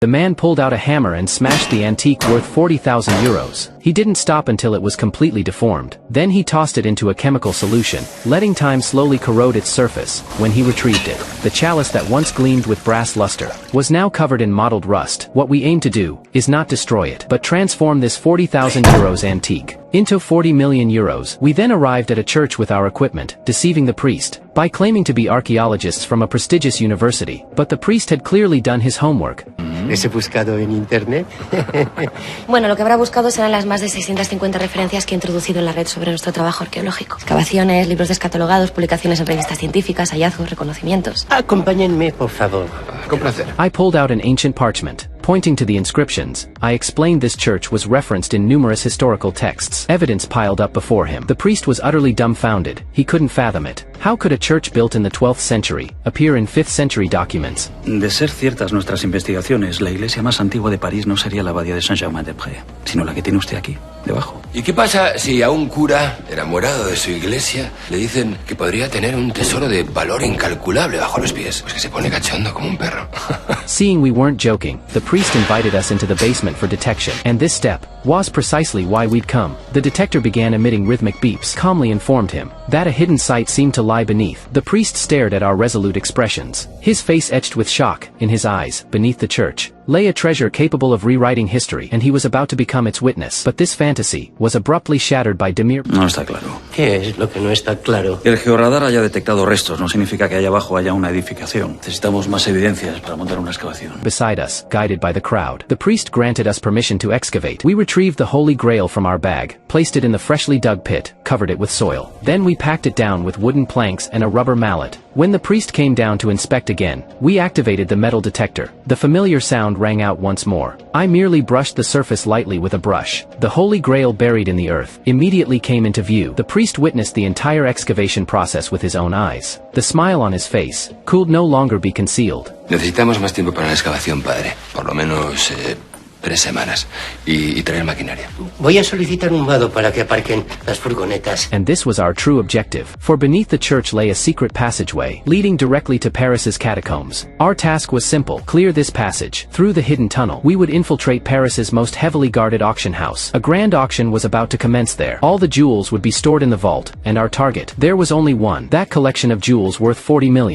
The man pulled out a hammer and smashed the antique worth 40,000 euros. He didn't stop until it was completely deformed. Then he tossed it into a chemical solution, letting time slowly corrode its surface. When he retrieved it, the chalice that once gleamed with brass luster was now covered in mottled rust. What we aim to do is not destroy it, but transform this 40,000 euros antique into 40 million euros. We then arrived at a church with our equipment, deceiving the priest by claiming to be archaeologists from a prestigious university, but the priest had clearly done his homework. ¿Les he buscado en internet? Bueno, lo que habrá buscado serán las más de 650 referencias que he introducido en la red sobre nuestro trabajo arqueológico. Excavaciones, libros descatalogados, publicaciones en revistas científicas, hallazgos, reconocimientos. Acompáñenme, por favor. Con placer. I pulled out an ancient parchment. Pointing to the inscriptions, I explained this church was referenced in numerous historical texts. Evidence piled up before him. The priest was utterly dumbfounded. He couldn't fathom it. How could a church built in the 12th century appear in 5th century documents? De ser ciertas nuestras investigaciones, la iglesia más antigua de París no sería la abadía de Saint-Germain-des-Prés, sino la que tiene usted aquí, debajo. ¿Y qué pasa si a un cura, enamorado de su iglesia, le dicen que podría tener un tesoro de valor incalculable bajo los pies? Pues que se pone cachondo como un perro. Seeing we weren't joking, the priest invited us into the basement for detection, and this step was precisely why we'd come. The detector began emitting rhythmic beeps, calmly informed him that a hidden sight seemed to lie beneath. The priest stared at our resolute expressions. His face etched with shock. In his eyes, beneath the church, lay a treasure capable of rewriting history, and he was about to become its witness. But this fantasy was abruptly shattered by Demir. No está claro. ¿Qué es lo que no está claro? Que el georradar haya detectado restos no significa que allá abajo haya una edificación. Necesitamos más evidencias para montar una excavación. Beside us, guided by the crowd, the priest granted us permission to excavate. We retrieved the Holy Grail from our bag, placed it in the freshly dug pit, covered it with soil. Then we packed it down with wooden planks and a rubber mallet. When the priest came down to inspect again, we activated the metal detector. The familiar sound rang out once more. I merely brushed the surface lightly with a brush. The Holy Grail buried in the earth immediately came into view. The priest witnessed the entire excavation process with his own eyes. The smile on his face could no longer be concealed. Necesitamos más tiempo para la excavación, padre. Por lo menos 3 semanas. Y traer maquinaria. Voy a solicitar un vado para que aparquen las furgonetas. And this was our true objective, for beneath the church lay a secret passageway, leading directly to Paris's catacombs. Our task was simple: clear this passage. Through the hidden tunnel, we would infiltrate Paris's most heavily guarded auction house. A grand auction was about to commence there. All the jewels would be stored in the vault, and our target, there was only one. That collection of jewels worth 40 million.